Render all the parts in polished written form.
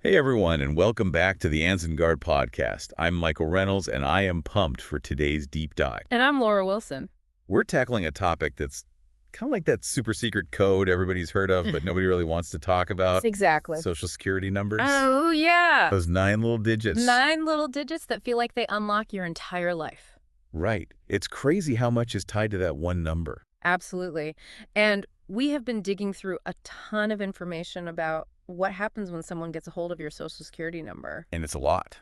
Hey everyone, and welcome back to the AnzenGuard podcast. I'm Michael Reynolds, and I am pumped for today's deep dive. And I'm Laura Wilson. We're tackling a topic that's kind of like that super secret code everybody's heard of, but nobody really wants to talk about. Exactly. Social security numbers. Oh, yeah. Those 9 little digits. 9 little digits that feel like they unlock your entire life. Right. It's crazy how much is tied to that one number. Absolutely. And we have been digging through a ton of information about what happens when someone gets a hold of your Social Security number. And it's a lot.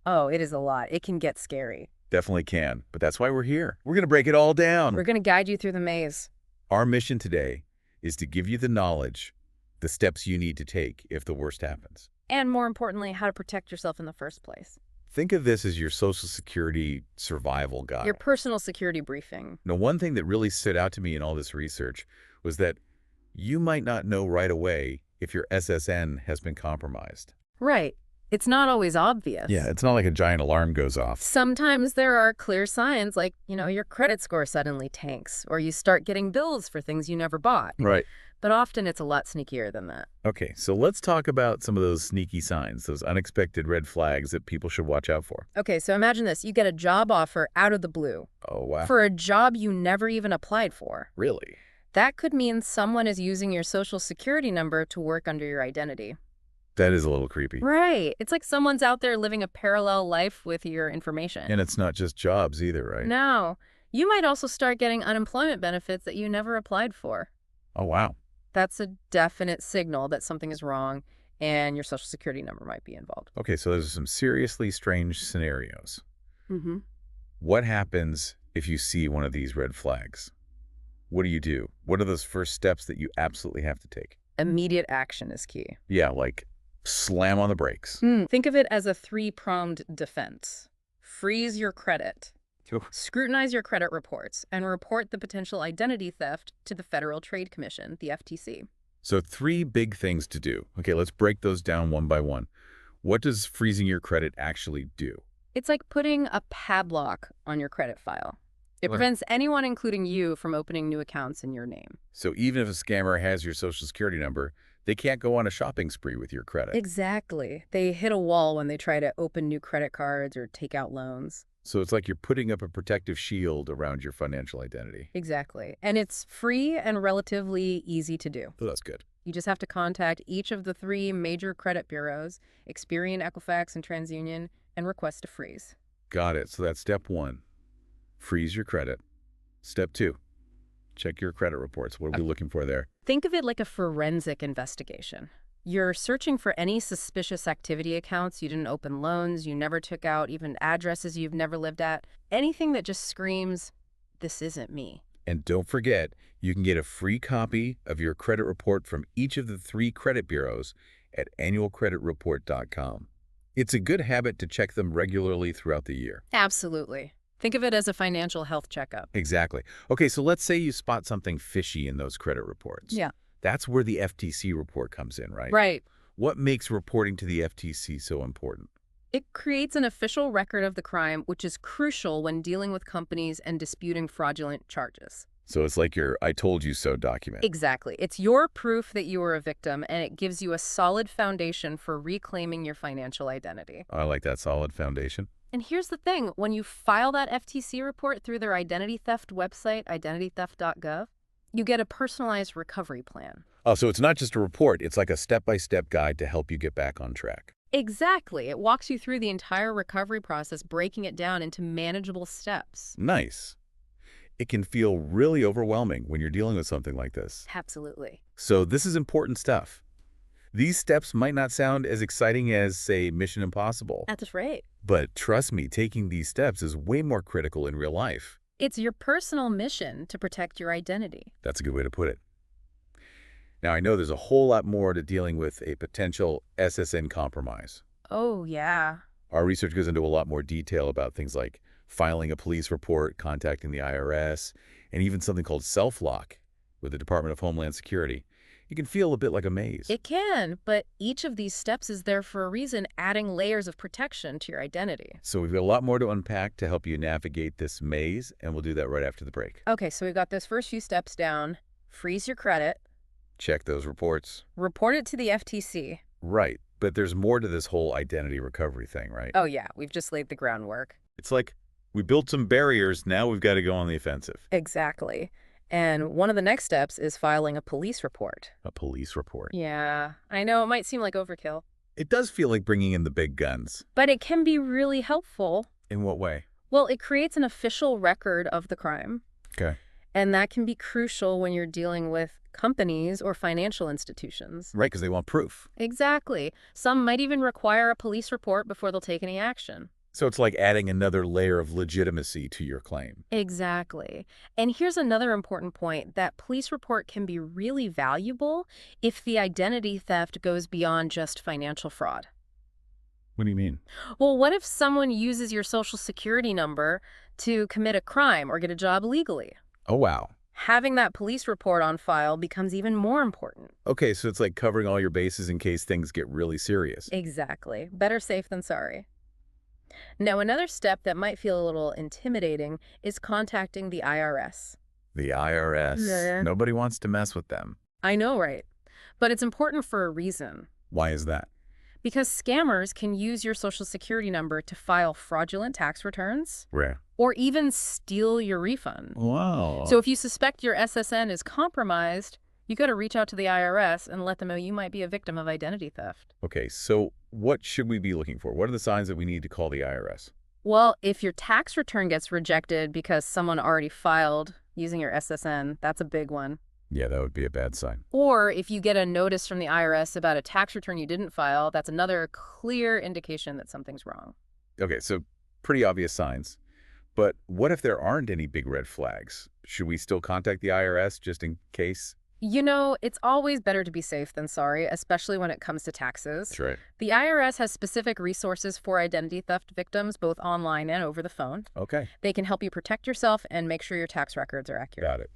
Oh, it is a lot. It can get scary. Definitely can. But that's why we're here. We're going to break it all down. We're going to guide you through the maze. Our mission today is to give you the knowledge, the steps you need to take if the worst happens. And more importantly, how to protect yourself in the first place. Think of this as your Social Security survival guide. Your personal security briefing. Now, one thing that really stood out to me in all this research was that you might not know right away if your SSN has been compromised. Right. It's not always obvious. Yeah, it's not like a giant alarm goes off. Sometimes there are clear signs like, your credit score suddenly tanks or you start getting bills for things you never bought. Right. But often it's a lot sneakier than that. Okay, so let's talk about some of those sneaky signs, those unexpected red flags that people should watch out for. Okay, so imagine this. You get a job offer out of the blue. Oh, wow. For a job you never even applied for. Really? That could mean someone is using your Social Security number to work under your identity. That is a little creepy. Right. It's like someone's out there living a parallel life with your information. And it's not just jobs either, right? No. You might also start getting unemployment benefits that you never applied for. Oh, wow. That's a definite signal that something is wrong and your Social Security number might be involved. Okay, so there's some seriously strange scenarios. Mm-hmm. What happens if you see one of these red flags? What do you do? What are those first steps that you absolutely have to take? Immediate action is key. Yeah, like slam on the brakes. Think of it as a 3-pronged defense. Freeze your credit. Scrutinize your credit reports and report the potential identity theft to the Federal Trade Commission, the FTC. So 3 big things to do. Okay, let's break those down one by one. What does freezing your credit actually do? It's like putting a padlock on your credit file. It prevents anyone, including you, from opening new accounts in your name. So even if a scammer has your Social Security number, they can't go on a shopping spree with your credit. Exactly. They hit a wall when they try to open new credit cards or take out loans. So it's like you're putting up a protective shield around your financial identity. Exactly. And it's free and relatively easy to do. So that's good. You just have to contact each of the 3 major credit bureaus, Experian, Equifax, and TransUnion, and request a freeze. Got it. So that's step 1. Freeze your credit. Step 2. Check your credit reports. What are we looking for there? Think of it like a forensic investigation. You're searching for any suspicious activity accounts. You didn't open loans, you never took out, even addresses you've never lived at. Anything that just screams, this isn't me. And don't forget, you can get a free copy of your credit report from each of the 3 credit bureaus at annualcreditreport.com. It's a good habit to check them regularly throughout the year. Absolutely. Think of it as a financial health checkup. Exactly. Okay, so let's say you spot something fishy in those credit reports. Yeah. That's where the FTC report comes in, right? Right. What makes reporting to the FTC so important? It creates an official record of the crime, which is crucial when dealing with companies and disputing fraudulent charges. So it's like your I told you so document. Exactly. It's your proof that you were a victim, and it gives you a solid foundation for reclaiming your financial identity. I like that solid foundation. And here's the thing. When you file that FTC report through their identity theft website, identitytheft.gov, you get a personalized recovery plan. Oh, so it's not just a report. It's like a step-by-step guide to help you get back on track. Exactly. It walks you through the entire recovery process, breaking it down into manageable steps. Nice. It can feel really overwhelming when you're dealing with something like this. Absolutely. So this is important stuff. These steps might not sound as exciting as, say, Mission Impossible. That's right. But trust me, taking these steps is way more critical in real life. It's your personal mission to protect your identity. That's a good way to put it. Now, I know there's a whole lot more to dealing with a potential SSN compromise. Oh, yeah. Our research goes into a lot more detail about things like filing a police report, contacting the IRS, and even something called self-lock with the Department of Homeland Security. It can feel a bit like a maze. It can, but each of these steps is there for a reason, adding layers of protection to your identity. So we've got a lot more to unpack to help you navigate this maze, and we'll do that right after the break. Okay, so we've got those first few steps down. Freeze your credit. Check those reports. Report it to the FTC. Right. But there's more to this whole identity recovery thing, right? Oh yeah, we've just laid the groundwork. It's like we built some barriers, now we've got to go on the offensive. Exactly. And one of the next steps is filing a police report. A police report. Yeah, I know it might seem like overkill, It does feel like bringing in the big guns. but it can be really helpful. In what way? Well, it creates an official record of the crime, Okay. and that can be crucial when you're dealing with companies or financial institutions. Right, because they want proof. Exactly. Some might even require a police report before they'll take any action. So it's like adding another layer of legitimacy to your claim. Exactly. And here's another important point, that police report can be really valuable if the identity theft goes beyond just financial fraud. What do you mean? Well, what if someone uses your social security number to commit a crime or get a job legally? Oh, wow. Having that police report on file becomes even more important. Okay, so it's like covering all your bases in case things get really serious. Exactly. Better safe than sorry. Now, another step that might feel a little intimidating is contacting the IRS. The IRS. Yeah. Nobody wants to mess with them. I know, right? But it's important for a reason. Why is that? Because scammers can use your social security number to file fraudulent tax returns Rare. or even steal your refund. Wow. So if you suspect your SSN is compromised, you got to reach out to the IRS and let them know you might be a victim of identity theft. Okay, so what should we be looking for? What are the signs that we need to call the IRS? Well, if your tax return gets rejected because someone already filed using your SSN, that's a big one. Yeah, that would be a bad sign. Or if you get a notice from the IRS about a tax return you didn't file, that's another clear indication that something's wrong. Okay, so pretty obvious signs. But what if there aren't any big red flags? Should we still contact the IRS just in case? You know, it's always better to be safe than sorry, especially when it comes to taxes. That's right. The IRS has specific resources for identity theft victims, both online and over the phone. Okay. They can help you protect yourself and make sure your tax records are accurate. Got it.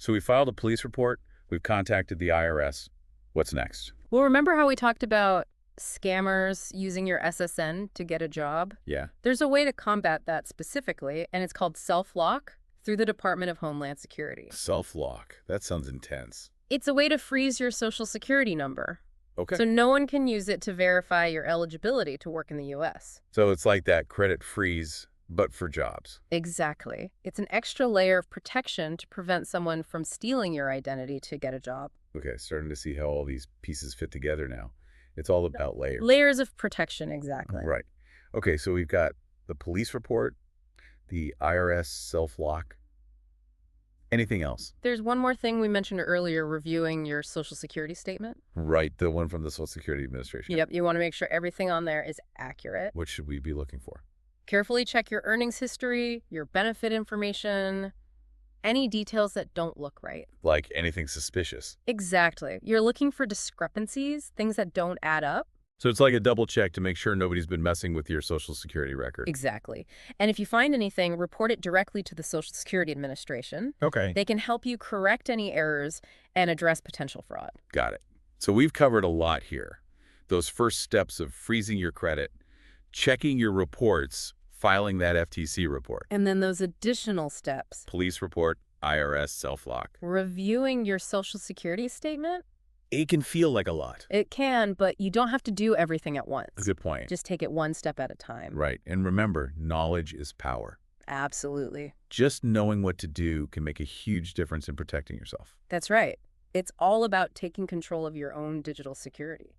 So we filed a police report. We've contacted the IRS. What's next? Well, remember how we talked about scammers using your SSN to get a job? Yeah. There's a way to combat that specifically, and it's called self-lock through the Department of Homeland Security. Self-lock. That sounds intense. It's a way to freeze your social security number, Okay. so no one can use it to verify your eligibility to work in the U.S. So it's like that credit freeze, but for jobs. Exactly. It's an extra layer of protection to prevent someone from stealing your identity to get a job. Okay, starting to see how all these pieces fit together now. It's all about layers. Layers of protection, exactly. Right. Okay, so we've got the police report, the IRS self-lock. Anything else? There's one more thing we mentioned earlier, reviewing your social security statement. Right, the one from the Social Security Administration. Yep, you want to make sure everything on there is accurate. What should we be looking for? Carefully check your earnings history, your benefit information, any details that don't look right. Like anything suspicious. Exactly. You're looking for discrepancies, things that don't add up. So it's like a double check to make sure nobody's been messing with your Social Security record. Exactly. And if you find anything, report it directly to the Social Security Administration. Okay. They can help you correct any errors and address potential fraud. Got it. So we've covered a lot here. Those first steps of freezing your credit, checking your reports, filing that FTC report, And then those additional steps, police report, IRS self-lock. reviewing your Social Security statement. It can feel like a lot. It can, but you don't have to do everything at once. Good point. Just take it one step at a time. Right. And remember, knowledge is power. Absolutely. Just knowing what to do can make a huge difference in protecting yourself. That's right. It's all about taking control of your own digital security.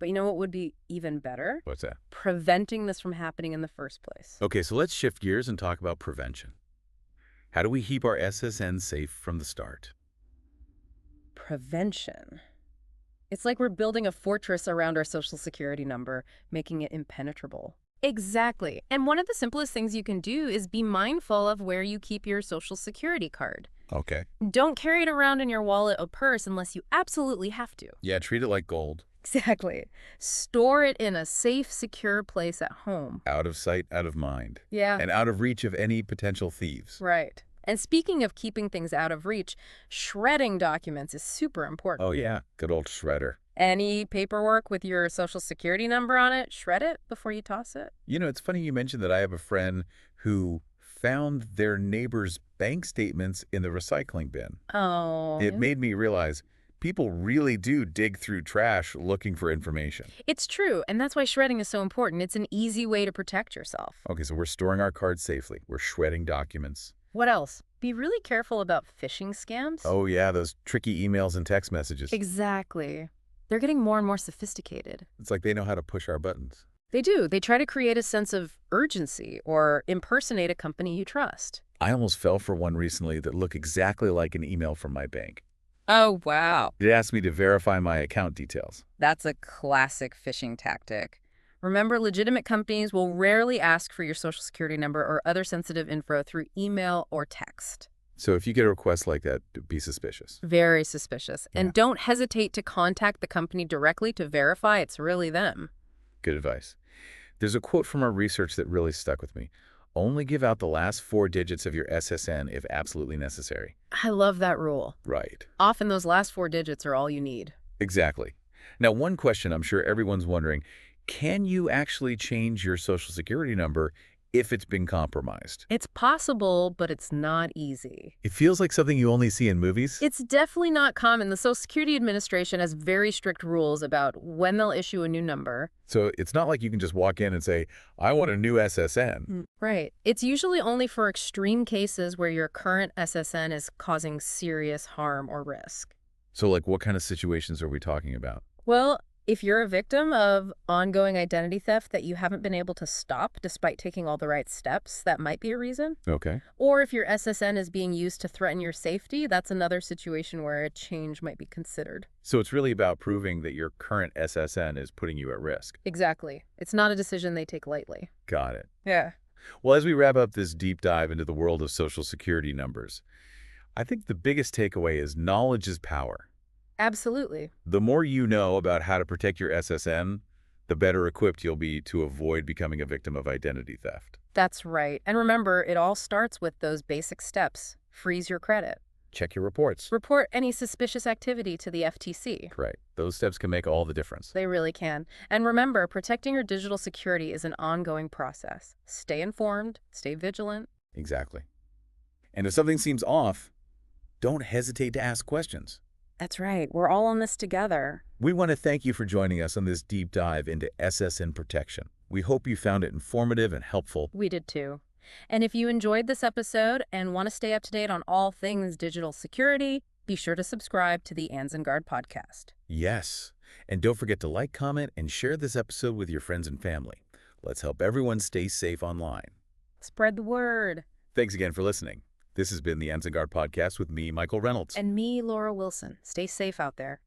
But you know what would be even better? What's that? Preventing this from happening in the first place. Okay, so let's shift gears and talk about prevention. How do we keep our SSN safe from the start? Prevention. It's like we're building a fortress around our social security number, making it impenetrable. Exactly. And one of the simplest things you can do is be mindful of where you keep your social security card. Okay. Don't carry it around in your wallet or purse unless you absolutely have to. Yeah, treat it like gold. Exactly. Store it in a safe, secure place at home. Out of sight, out of mind. Yeah. And out of reach of any potential thieves. Right. And speaking of keeping things out of reach, shredding documents is super important. Oh, yeah. Good old shredder. Any paperwork with your social security number on it, shred it before you toss it. You know, it's funny you mentioned that I have a friend who found their neighbor's bank statements in the recycling bin. Oh. It made me realize People really do dig through trash looking for information. It's true, and that's why shredding is so important. It's an easy way to protect yourself. Okay, so we're storing our cards safely. We're shredding documents. What else? Be really careful about phishing scams. Oh yeah, those tricky emails and text messages. Exactly. They're getting more and more sophisticated. It's like they know how to push our buttons. They do. They try to create a sense of urgency or impersonate a company you trust. I almost fell for one recently that looked exactly like an email from my bank. Oh, wow. It asked me to verify my account details. That's a classic phishing tactic. Remember, legitimate companies will rarely ask for your social security number or other sensitive info through email or text. So if you get a request like that, be suspicious. Very suspicious. Yeah. And don't hesitate to contact the company directly to verify it's really them. Good advice. There's a quote from our research that really stuck with me. Only give out the last 4 digits of your SSN if absolutely necessary. I love that rule. Right. Often those last 4 digits are all you need. Exactly. Now, one question I'm sure everyone's wondering, can you actually change your social security number if it's been compromised? It's possible, but it's not easy. It feels like something you only see in movies. It's definitely not common. The Social Security Administration has very strict rules about when they'll issue a new number. So it's not like you can just walk in and say, I want a new SSN. Right. It's usually only for extreme cases where your current SSN is causing serious harm or risk. So like what kind of situations are we talking about? Well, if you're a victim of ongoing identity theft that you haven't been able to stop despite taking all the right steps, that might be a reason. Okay. Or if your SSN is being used to threaten your safety, that's another situation where a change might be considered. So it's really about proving that your current SSN is putting you at risk. Exactly. It's not a decision they take lightly. Got it. Yeah. Well, as we wrap up this deep dive into the world of Social Security numbers, I think the biggest takeaway is knowledge is power. Absolutely. The more you know about how to protect your SSN, the better equipped you'll be to avoid becoming a victim of identity theft. That's right. And remember, it all starts with those basic steps. Freeze your credit. Check your reports. Report any suspicious activity to the FTC. Right. Those steps can make all the difference. They really can. And remember, protecting your digital security is an ongoing process. Stay informed, stay vigilant. Exactly. And if something seems off, don't hesitate to ask questions. That's right. We're all on this together. We want to thank you for joining us on this deep dive into SSN protection. We hope you found it informative and helpful. We did too. And if you enjoyed this episode and want to stay up to date on all things digital security, be sure to subscribe to the AnzenGuard podcast. Yes. And don't forget to like, comment, and share this episode with your friends and family. Let's help everyone stay safe online. Spread the word. Thanks again for listening. This has been the AnzenGuard podcast with me, Michael Reynolds. And me, Laura Wilson. Stay safe out there.